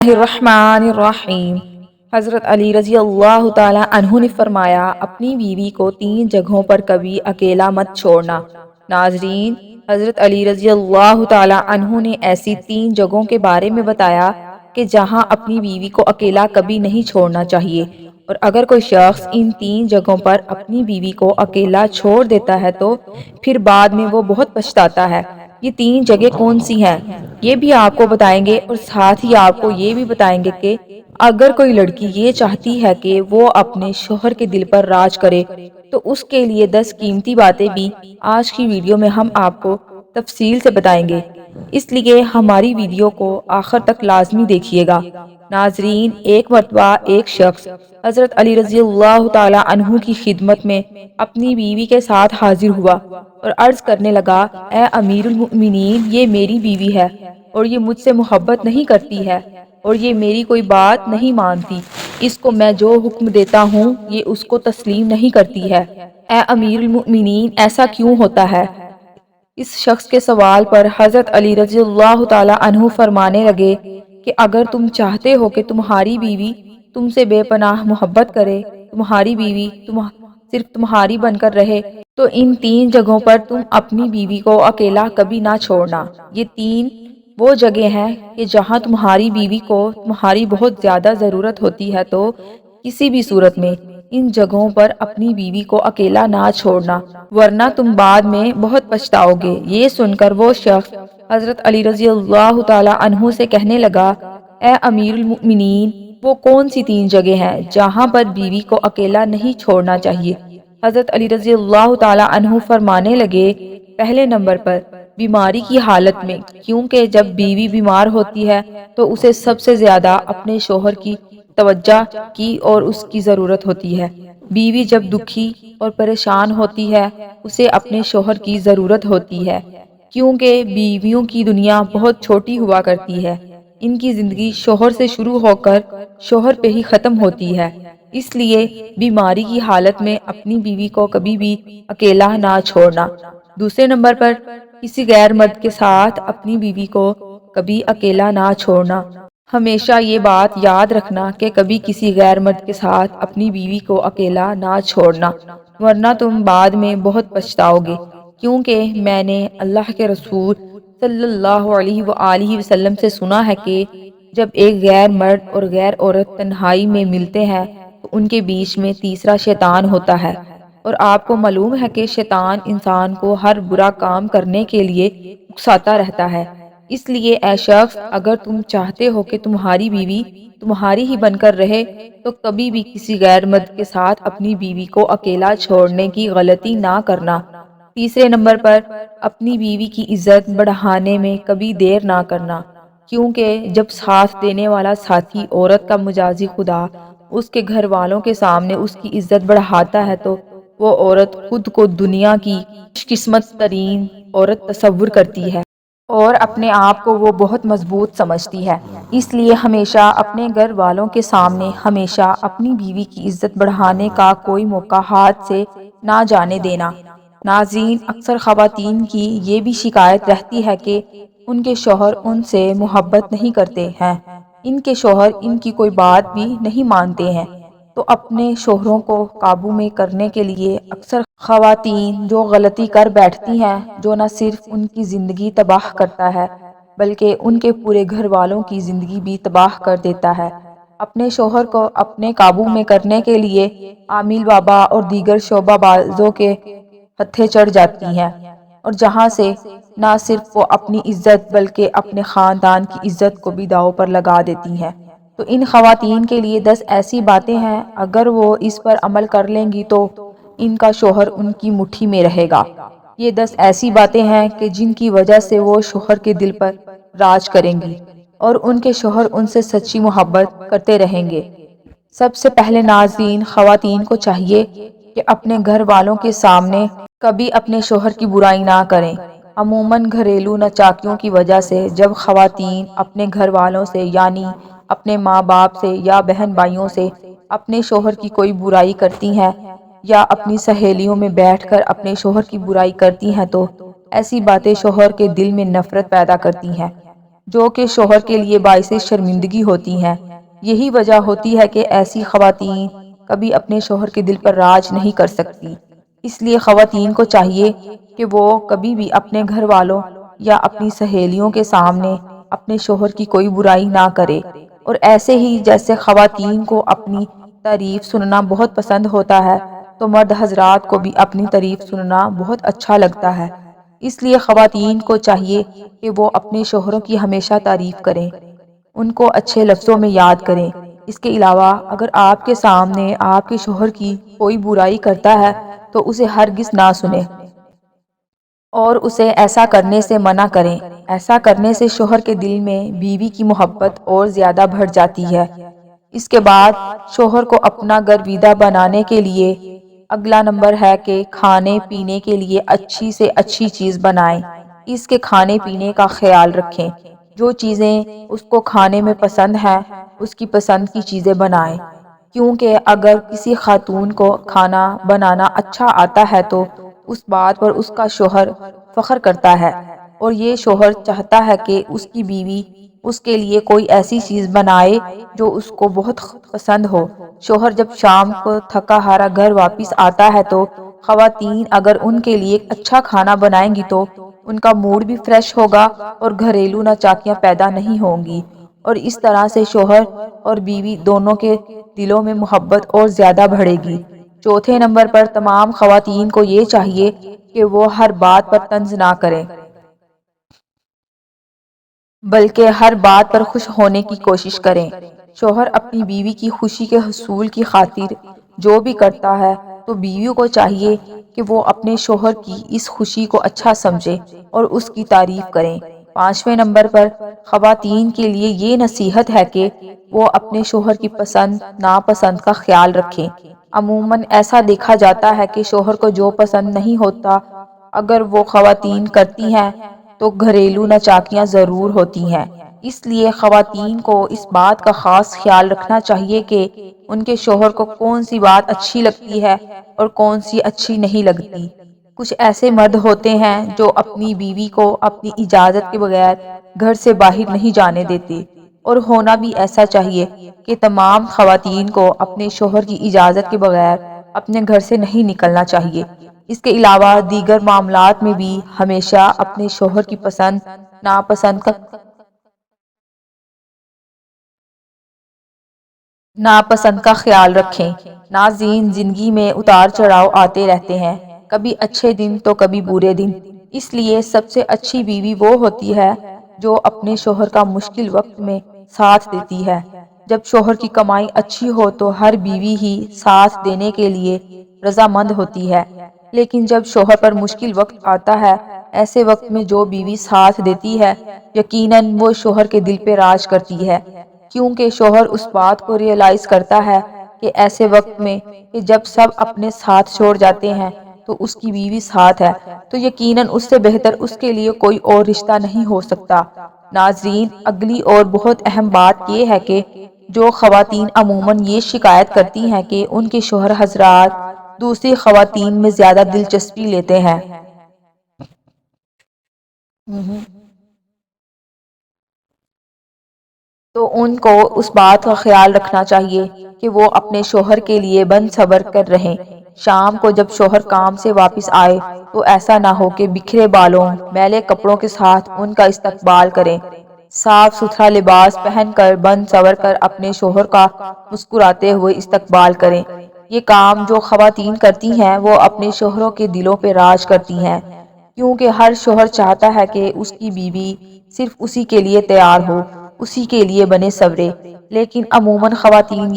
الرحمن الرحیم۔ حضرت علی رضی اللہ تعالیٰ عنہ نے فرمایا، اپنی بیوی کو 3 جگہوں پر کبھی اکیلا مت چھوڑنا۔ ناظرین، حضرت علی رضی اللہ تعالیٰ عنہ نے ایسی 3 جگہوں کے بارے میں بتایا کہ جہاں اپنی بیوی کو اکیلا کبھی نہیں چھوڑنا چاہیے، اور اگر کوئی شخص ان 3 جگہوں پر اپنی بیوی کو اکیلا چھوڑ دیتا ہے تو پھر بعد میں وہ بہت پچھتاتا ہے۔ یہ 3 جگہ کون سی ہیں یہ بھی آپ کو بتائیں گے، اور ساتھ ہی آپ کو یہ بھی بتائیں گے کہ اگر کوئی لڑکی یہ چاہتی ہے کہ وہ اپنے شوہر کے دل پر راج کرے تو اس کے لیے 10 قیمتی باتیں بھی آج کی ویڈیو میں ہم آپ کو تفصیل سے بتائیں گے، اس لیے ہماری ویڈیو کو آخر تک لازمی دیکھیے گا۔ ناظرین، ایک مرتبہ ایک شخص حضرت علی رضی اللہ تعالی عنہ کی خدمت میں اپنی بیوی کے ساتھ حاضر ہوا اور عرض کرنے لگا، اے امیر المؤمنین، یہ میری بیوی ہے اور یہ مجھ سے محبت نہیں کرتی ہے اور یہ میری کوئی بات نہیں مانتی، اس کو میں جو حکم دیتا ہوں یہ اس کو تسلیم نہیں کرتی ہے۔ اے امیر المؤمنین، ایسا کیوں ہوتا ہے؟ اس شخص کے سوال پر حضرت علی رضی اللہ تعالی عنہ فرمانے لگے کہ اگر تم چاہتے ہو کہ تمہاری بیوی تم سے بے پناہ محبت کرے، تمہاری بیوی صرف تمہاری بن کر رہے، تو ان 3 جگہوں پر تم اپنی بیوی کو اکیلا کبھی نہ چھوڑنا۔ یہ 3 وہ جگہ ہیں کہ جہاں تمہاری بیوی کو تمہاری بہت زیادہ ضرورت ہوتی ہے، تو کسی بھی صورت میں ان جگہوں پر اپنی بیوی کو اکیلا نہ چھوڑنا، ورنہ تم بعد میں بہت پچھتاؤ گے۔ یہ سن کر وہ شخص حضرت علی رضی اللہ تعالی عنہ سے کہنے لگا، اے امیر المؤمنین، وہ کون سی 3 جگہ ہیں جہاں پر بیوی کو اکیلا نہیں چھوڑنا چاہیے؟ حضرت علی رضی اللہ تعالی عنہ فرمانے لگے، پہلے نمبر پر بیماری کی حالت میں، کیونکہ جب بیوی بیمار ہوتی ہے تو اسے سب سے زیادہ اپنے شوہر کی توجہ کی اور اس کی ضرورت ہوتی ہے۔ بیوی جب دکھی اور پریشان ہوتی ہے اسے اپنے شوہر کی ضرورت ہوتی ہے، کیونکہ بیویوں کی دنیا بہت چھوٹی ہوا کرتی ہے، ان کی زندگی شوہر سے شروع ہو کر شوہر پہ ہی ختم ہوتی ہے، اس لیے بیماری کی حالت میں اپنی بیوی کو کبھی بھی اکیلا نہ چھوڑنا۔ دوسرے نمبر پر کسی غیر مرد کے ساتھ اپنی بیوی کو کبھی اکیلا نہ چھوڑنا۔ ہمیشہ یہ بات یاد رکھنا کہ کبھی کسی غیر مرد کے ساتھ اپنی بیوی کو اکیلا نہ چھوڑنا، ورنہ تم بعد میں بہت پچھتاؤ گے، کیونکہ میں نے اللہ کے رسول صلی اللہ علیہ وآلہ وسلم سے سنا ہے کہ جب ایک غیر مرد اور غیر عورت تنہائی میں ملتے ہیں تو ان کے بیچ میں تیسرا شیطان ہوتا ہے، اور آپ کو معلوم ہے کہ شیطان انسان کو ہر برا کام کرنے کے لیے اکساتا رہتا ہے۔ اس لیے اے شخص، اگر تم چاہتے ہو کہ تمہاری بیوی تمہاری ہی بن کر رہے تو کبھی بھی کسی غیر مرد کے ساتھ اپنی بیوی کو اکیلا چھوڑنے کی غلطی نہ کرنا۔ تیسرے نمبر پر اپنی بیوی کی عزت بڑھانے میں کبھی دیر نہ کرنا، کیونکہ جب ساتھ دینے والا ساتھی عورت کا مجازی خدا اس کے گھر والوں کے سامنے اس کی عزت بڑھاتا ہے تو وہ عورت خود کو دنیا کی خوش قسمت ترین عورت تصور کرتی ہے اور اپنے آپ کو وہ بہت مضبوط سمجھتی ہے۔ اس لیے ہمیشہ اپنے گھر والوں کے سامنے ہمیشہ اپنی بیوی کی عزت بڑھانے کا کوئی موقع ہاتھ سے نہ جانے دینا۔ ناظرین، اکثر خواتین کی یہ بھی شکایت رہتی ہے کہ ان کے شوہر ان سے محبت نہیں کرتے ہیں، ان کے شوہر ان کی کوئی بات بھی نہیں مانتے ہیں۔ تو اپنے شوہروں کو قابو میں کرنے کے لیے اکثر خواتین جو غلطی کر بیٹھتی ہیں، جو نہ صرف ان کی زندگی تباہ کرتا ہے بلکہ ان کے پورے گھر والوں کی زندگی بھی تباہ کر دیتا ہے، اپنے شوہر کو اپنے قابو میں کرنے کے لیے عامل بابا اور دیگر شعبہ بازوں کے ہتھے چڑھ جاتی ہیں، اور جہاں سے نہ صرف وہ اپنی عزت بلکہ اپنے خاندان کی عزت کو بھی داؤ پر لگا دیتی ہیں۔ تو ان خواتین کے لیے 10 ایسی باتیں ہیں، اگر وہ اس پر عمل کر لیں گی تو ان کا شوہر ان کی مٹھی میں رہے گا۔ یہ 10 ایسی باتیں ہیں کہ جن کی وجہ سے وہ شوہر کے دل پر راج کریں گی اور ان کے شوہر ان سے سچی محبت کرتے رہیں گے۔ سب سے پہلے ناظرین، خواتین کو چاہیے کہ اپنے گھر والوں کے سامنے کبھی اپنے شوہر کی برائی نہ کریں۔ عموماً گھریلو ناچاکیوں کی وجہ سے جب خواتین اپنے گھر والوں سے یعنی اپنے ماں باپ سے یا بہن بھائیوں سے اپنے شوہر کی کوئی برائی کرتی ہیں یا اپنی سہیلیوں میں بیٹھ کر اپنے شوہر کی برائی کرتی ہیں تو ایسی باتیں شوہر کے دل میں نفرت پیدا کرتی ہیں، جو کہ شوہر کے لیے باعث شرمندگی ہوتی ہیں۔ یہی وجہ ہوتی ہے کہ ایسی خواتین کبھی اپنے شوہر کے دل پر راج نہیں کر سکتی۔ اس لیے خواتین کو چاہیے کہ وہ کبھی بھی اپنے گھر والوں یا اپنی سہیلیوں کے سامنے اپنے شوہر کی کوئی برائی نہ کرے، اور ایسے ہی جیسے خواتین کو اپنی تعریف سننا بہت پسند ہوتا ہے تو مرد حضرات کو بھی اپنی تعریف سننا بہت اچھا لگتا ہے۔ اس لیے خواتین کو چاہیے کہ وہ اپنے شوہروں کی ہمیشہ تعریف کریں، ان کو اچھے لفظوں میں یاد کریں۔ اس کے علاوہ اگر آپ کے سامنے آپ کے شوہر کی کوئی برائی کرتا ہے تو اسے ہرگز نہ سنیں اور اسے ایسا کرنے سے منع کریں۔ ایسا کرنے سے شوہر کے دل میں بیوی کی محبت اور زیادہ بڑھ جاتی ہے۔ اس کے بعد شوہر کو اپنا گرویدہ بنانے کے لیے اگلا نمبر ہے کہ کھانے پینے کے لیے اچھی سے اچھی چیز بنائیں۔ اس کے کھانے پینے کا خیال رکھیں، جو چیزیں اس کو کھانے میں پسند ہیں اس کی پسند کی چیزیں بنائیں، کیونکہ اگر کسی خاتون کو کھانا بنانا اچھا آتا ہے تو اس بات پر اس کا شوہر فخر کرتا ہے، اور یہ شوہر چاہتا ہے کہ اس کی بیوی اس کے لیے کوئی ایسی چیز بنائے جو اس کو بہت پسند ہو۔ شوہر جب شام کو تھکا ہارا گھر واپس آتا ہے تو خواتین اگر ان کے لیے اچھا کھانا بنائیں گی تو ان کا موڈ بھی فریش ہوگا اور گھریلو ناچاکیاں پیدا نہیں ہوں گی، اور اس طرح سے شوہر اور بیوی دونوں کے دلوں میں محبت اور زیادہ بڑھے گی۔ چوتھے نمبر پر تمام خواتین کو یہ چاہیے کہ وہ ہر بات پر طنز نہ کریں، بلکہ ہر بات پر خوش ہونے کی کوشش کریں۔ شوہر اپنی بیوی کی خوشی کے حصول کی خاطر جو بھی کرتا ہے تو بیوی کو چاہیے کہ وہ اپنے شوہر کی اس خوشی کو اچھا سمجھے اور اس کی تعریف کریں۔ پانچویں نمبر پر خواتین کے لیے یہ نصیحت ہے کہ وہ اپنے شوہر کی پسند ناپسند کا خیال رکھیں۔ عموماً ایسا دیکھا جاتا ہے کہ شوہر کو جو پسند نہیں ہوتا اگر وہ خواتین کرتی ہیں تو گھریلو ناچاکیاں ضرور ہوتی ہیں۔ اس لیے خواتین کو اس بات کا خاص خیال رکھنا چاہیے کہ ان کے شوہر کو کون سی بات اچھی لگتی ہے اور کون سی اچھی نہیں لگتی۔ کچھ ایسے مرد ہوتے ہیں جو اپنی بیوی کو اپنی اجازت کے بغیر گھر سے باہر نہیں جانے دیتے، اور ہونا بھی ایسا چاہیے کہ تمام خواتین کو اپنے شوہر کی اجازت کے بغیر اپنے گھر سے نہیں نکلنا چاہیے۔ اس کے علاوہ دیگر معاملات میں بھی ہمیشہ اپنے شوہر کی پسند ناپسند کا خیال رکھیں۔ ناظرین، زندگی میں اتار چڑھاؤ آتے رہتے ہیں، کبھی اچھے دن تو کبھی برے دن۔ اس لیے سب سے اچھی بیوی وہ ہوتی ہے جو اپنے شوہر کا مشکل وقت میں ساتھ دیتی ہے۔ جب شوہر کی کمائی اچھی ہو تو ہر بیوی ہی ساتھ دینے کے لیے رضامند ہوتی ہے، لیکن جب شوہر پر مشکل وقت آتا ہے، ایسے وقت میں جو بیوی ساتھ دیتی ہے یقیناً وہ شوہر کے دل پہ راج کرتی ہے، کیونکہ شوہر اس بات کو ریئلائز کرتا ہے کہ ایسے وقت میں کہ جب سب اپنے ساتھ چھوڑ جاتے ہیں تو اس کی بیوی ساتھ ہے، تو یقیناً اس سے بہتر اس کے لیے کوئی اور رشتہ نہیں ہو سکتا۔ ناظرین، اگلی اور بہت اہم بات یہ ہے کہ جو خواتین عموماً یہ شکایت کرتی ہیں کہ ان کے شوہر حضرات دوسری خواتین میں زیادہ دلچسپی لیتے ہیں، تو ان کو اس بات کا خیال رکھنا چاہیے کہ وہ اپنے شوہر کے لیے بند صبر کر رہیں۔ شام کو جب شوہر کام سے واپس آئے تو ایسا نہ ہو کہ بکھرے بالوں، میلے کپڑوں کے ساتھ ان کا استقبال کریں۔ صاف ستھرا لباس پہن کر بند صبر کر اپنے شوہر کا مسکراتے ہوئے استقبال کریں۔ یہ کام جو خواتین کرتی ہیں وہ اپنے شوہروں کے دلوں پہ راج کرتی ہیں، کیونکہ ہر شوہر چاہتا ہے کہ اس کی بیوی صرف اسی کے لیے تیار ہو، اسی کے لیے بنے سورے، لیکن عموماً خواتین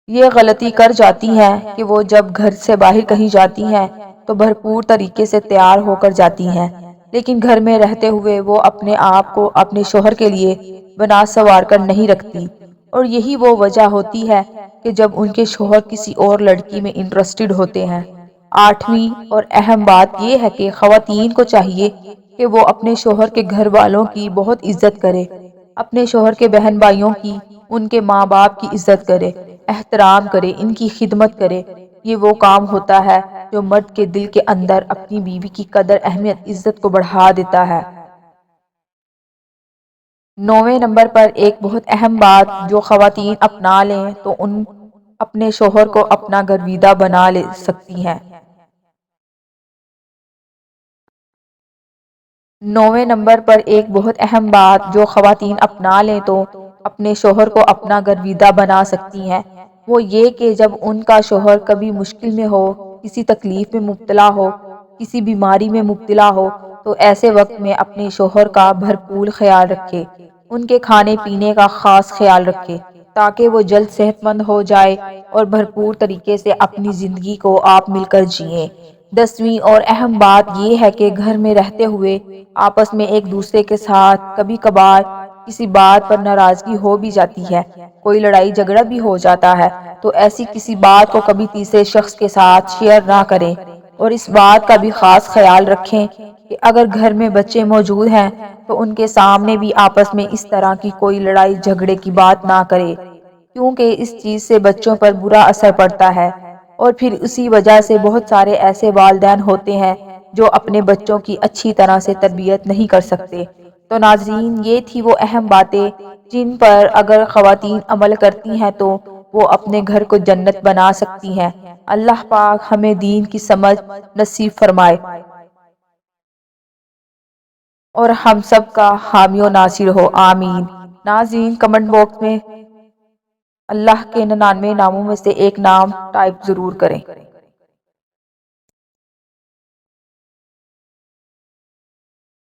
یہ غلطی کر جاتی ہیں کہ وہ جب گھر سے باہر کہیں جاتی ہیں تو بھرپور طریقے سے تیار ہو کر جاتی ہیں، لیکن گھر میں رہتے ہوئے وہ اپنے آپ کو اپنے شوہر کے لیے بنا سنوار کر نہیں رکھتی، اور یہی وہ وجہ ہوتی ہے کہ جب ان کے شوہر کسی اور لڑکی میں انٹرسٹڈ ہوتے ہیں۔ آٹھویں اور اہم بات یہ ہے کہ خواتین کو چاہیے کہ وہ اپنے شوہر کے گھر والوں کی بہت عزت کرے، اپنے شوہر کے بہن بھائیوں کی، ان کے ماں باپ کی عزت کرے، احترام کرے، ان کی خدمت کرے۔ یہ وہ کام ہوتا ہے جو مرد کے دل کے اندر اپنی بیوی کی قدر، اہمیت، عزت کو بڑھا دیتا ہے۔ 9ویں نمبر پر ایک بہت اہم بات جو خواتین اپنا لیں تو ان اپنے شوہر کو اپنا گرویدہ بنا لے سکتی ہیں۔ 9ویں نمبر پر ایک بہت اہم بات جو خواتین اپنا لیں تو اپنے شوہر کو اپنا گرویدہ بنا سکتی ہیں، وہ یہ کہ جب ان کا شوہر کبھی مشکل میں ہو، کسی تکلیف میں مبتلا ہو، کسی بیماری میں مبتلا ہو، تو ایسے وقت میں اپنے شوہر کا بھرپور خیال رکھے، ان کے کھانے پینے کا خاص خیال رکھے تاکہ وہ جلد صحت مند ہو جائے اور بھرپور طریقے سے اپنی زندگی کو آپ مل کر جئیں۔ 10ویں اور اہم بات یہ ہے کہ گھر میں رہتے ہوئے آپس میں ایک دوسرے کے ساتھ کبھی کبھار کسی بات پر ناراضگی ہو بھی جاتی ہے، کوئی لڑائی جھگڑا بھی ہو جاتا ہے، تو ایسی کسی بات کو کبھی تیسرے شخص کے ساتھ شیئر نہ کریں، اور اس بات کا بھی خاص خیال رکھیں کہ اگر گھر میں بچے موجود ہیں تو ان کے سامنے بھی آپس میں اس طرح کی کوئی لڑائی جھگڑے کی بات نہ کرے، کیونکہ اس چیز سے بچوں پر برا اثر پڑتا ہے، اور پھر اسی وجہ سے بہت سارے ایسے والدین ہوتے ہیں جو اپنے بچوں کی اچھی طرح سے تربیت نہیں کر سکتے۔ تو ناظرین، یہ تھی وہ اہم باتیں جن پر اگر خواتین عمل کرتی ہیں تو وہ اپنے گھر کو جنت بنا سکتی ہیں۔ اللہ پاک ہمیں دین کی سمجھ نصیب فرمائے اور ہم سب کا حامی و ناصر ہو، آمین۔ ناظرین، کمنٹ باکس میں اللہ کے 99 ناموں میں سے ایک نام ٹائپ ضرور کریں۔